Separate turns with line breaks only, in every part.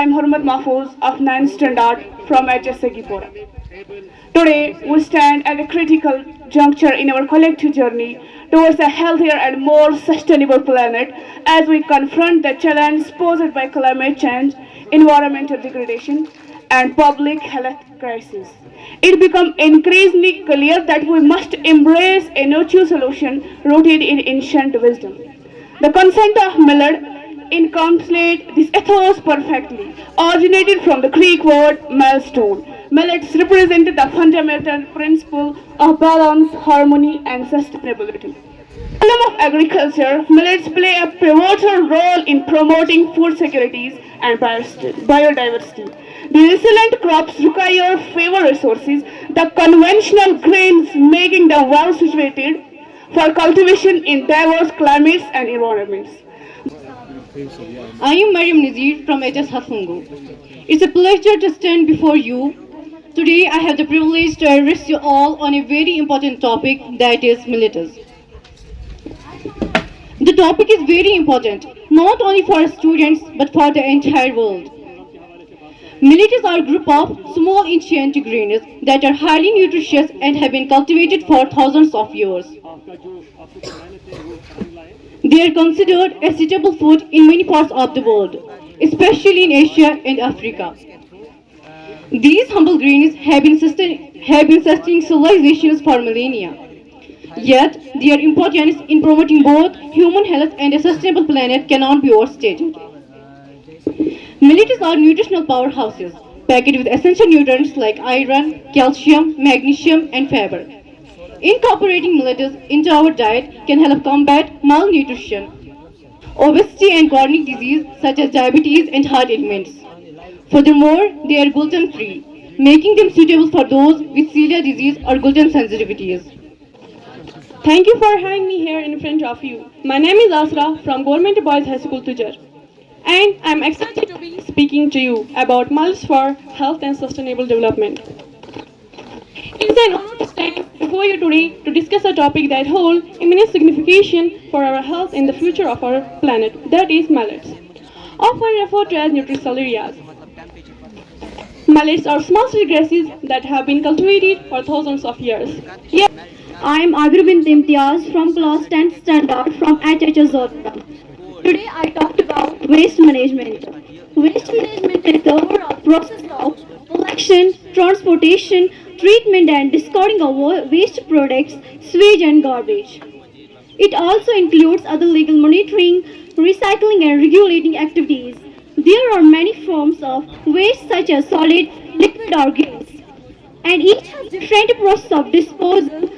I'm Hurmat Mahfouz of 9th Standard from HS Sagipura. Today, we stand at a critical juncture in our collective journey towards a healthier and more sustainable planet as we confront the challenge posed by climate change, environmental degradation, and public health crisis. It becomes increasingly clear that we must embrace a no-chew solution rooted in ancient wisdom. The concept of Millard encapsulates this ethos perfectly, originated from the Greek word milestone. Millets represent the fundamental principle of balance, harmony, and sustainability. In the realm of agriculture, millets play a pivotal role in promoting food securities and biodiversity. The resilient crops require fewer resources, the conventional grains making them well situated for cultivation in diverse climates and environments.
I am Mariam Nazir from HS Hafungu. It's a pleasure to stand before you. Today I have the privilege to address you all on a very important topic, that is millet. The topic is very important, not only for our students but for the entire world. Millets are a group of small ancient grains that are highly nutritious and have been cultivated for thousands of years. They are considered a suitable food in many parts of the world, especially in Asia and Africa. These humble grains have been sustaining civilizations for millennia. Yet, their importance in promoting both human health and a sustainable planet cannot be overstated. Millets are nutritional powerhouses, packed with essential nutrients like iron, calcium, magnesium, and fiber. Incorporating millets into our diet can help combat malnutrition, obesity, and chronic disease such as diabetes and heart ailments. Furthermore, they are gluten free, making them suitable for those with celiac disease or gluten sensitivities.
Thank you for having me here in front of you. My name is Asra from Government Boys High School Tujar, and I'm excited to be speaking to you about Malls for Health and Sustainable Development. It is an honor to stand before you today to discuss a topic that holds immense significance for our health and the future of our planet, that is millets, often referred to as nutricellular. Millets are small seed grasses that have been cultivated for thousands of years. Yet,
I am Agribin Imtiaz from class 10th standard from HHS Zorpura. Today I talked about waste management. Waste management is the overall process of collection, transportation, treatment and discarding of waste products, sewage and garbage. It also includes other legal monitoring, recycling and regulating activities. There are many forms of waste such as solid, liquid or gas, and each has different process of disposal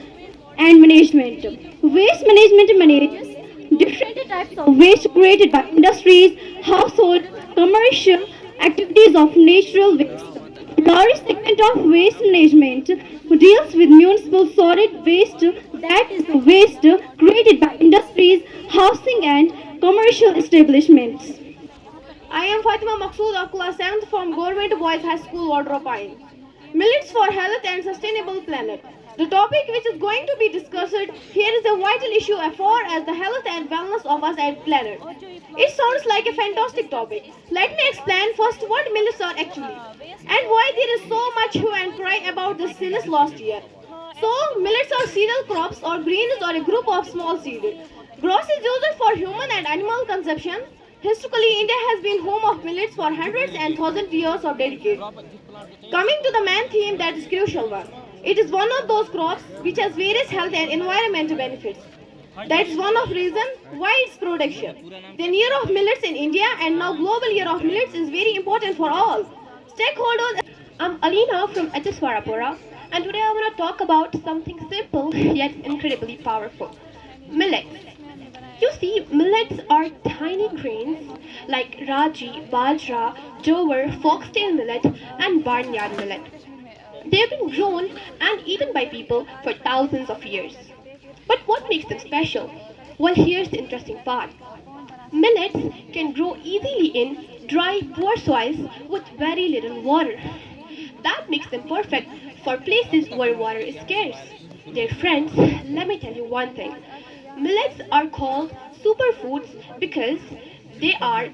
and management. Waste management manages different types of waste created by industries, household, commercial activities of natural waste. Large segment of waste management deals with municipal solid waste, that is the waste created by industries, housing and commercial establishments.
I am Fatima Maqsood of class 7th from Government Boys High School, Wardropine. Millets for Health and Sustainable Planet. The topic which is going to be discussed here is a vital issue as far as the health and wellness of us and planet. It sounds like a fantastic topic. Let me explain first what millets are actually and why there is so much hue and cry about this since last year. So, millets are cereal crops or grains or a group of small seeds. Grass is used for human and animal consumption. Historically, India has been home of millets for hundreds and thousands of years of decades. Coming to the main theme, that is crucial one. It is one of those crops which has various health and environmental benefits. That is one of reason why its production. The year of millets in India and now global year of millets is very important for all stakeholders. I'm Alina from HS Warapura, and today I want to talk about something simple yet incredibly powerful. Millets. You see, millets are tiny grains like Raji, Bajra, Jowar, foxtail millet, and barnyard millet. They have been grown and eaten by people for thousands of years. But what makes them special? Well, here's the interesting part. Millets can grow easily in dry, poor soils with very little water. That makes them perfect for places where water is scarce. Dear friends, let me tell you one thing. Millets are called superfoods because they are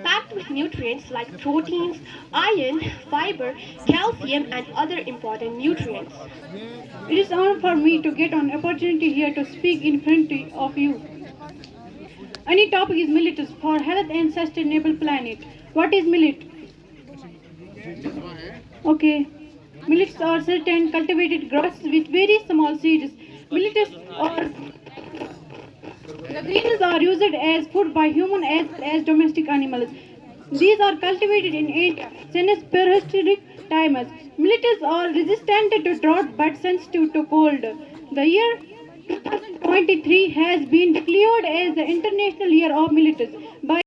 packed with nutrients like proteins, iron, fiber, calcium, and other important nutrients.
It is an honor for me to get an opportunity here to speak in front of you. Any topic is millet for health and sustainable planet. What is millet? Okay. Millets are certain cultivated grasses with very small seeds. Millets are the greens are used as food by humans as well as domestic animals. These are cultivated in Asia since prehistoric times. Millets are resistant to drought but sensitive to cold. The year 2023 has been declared as the International Year of Millets by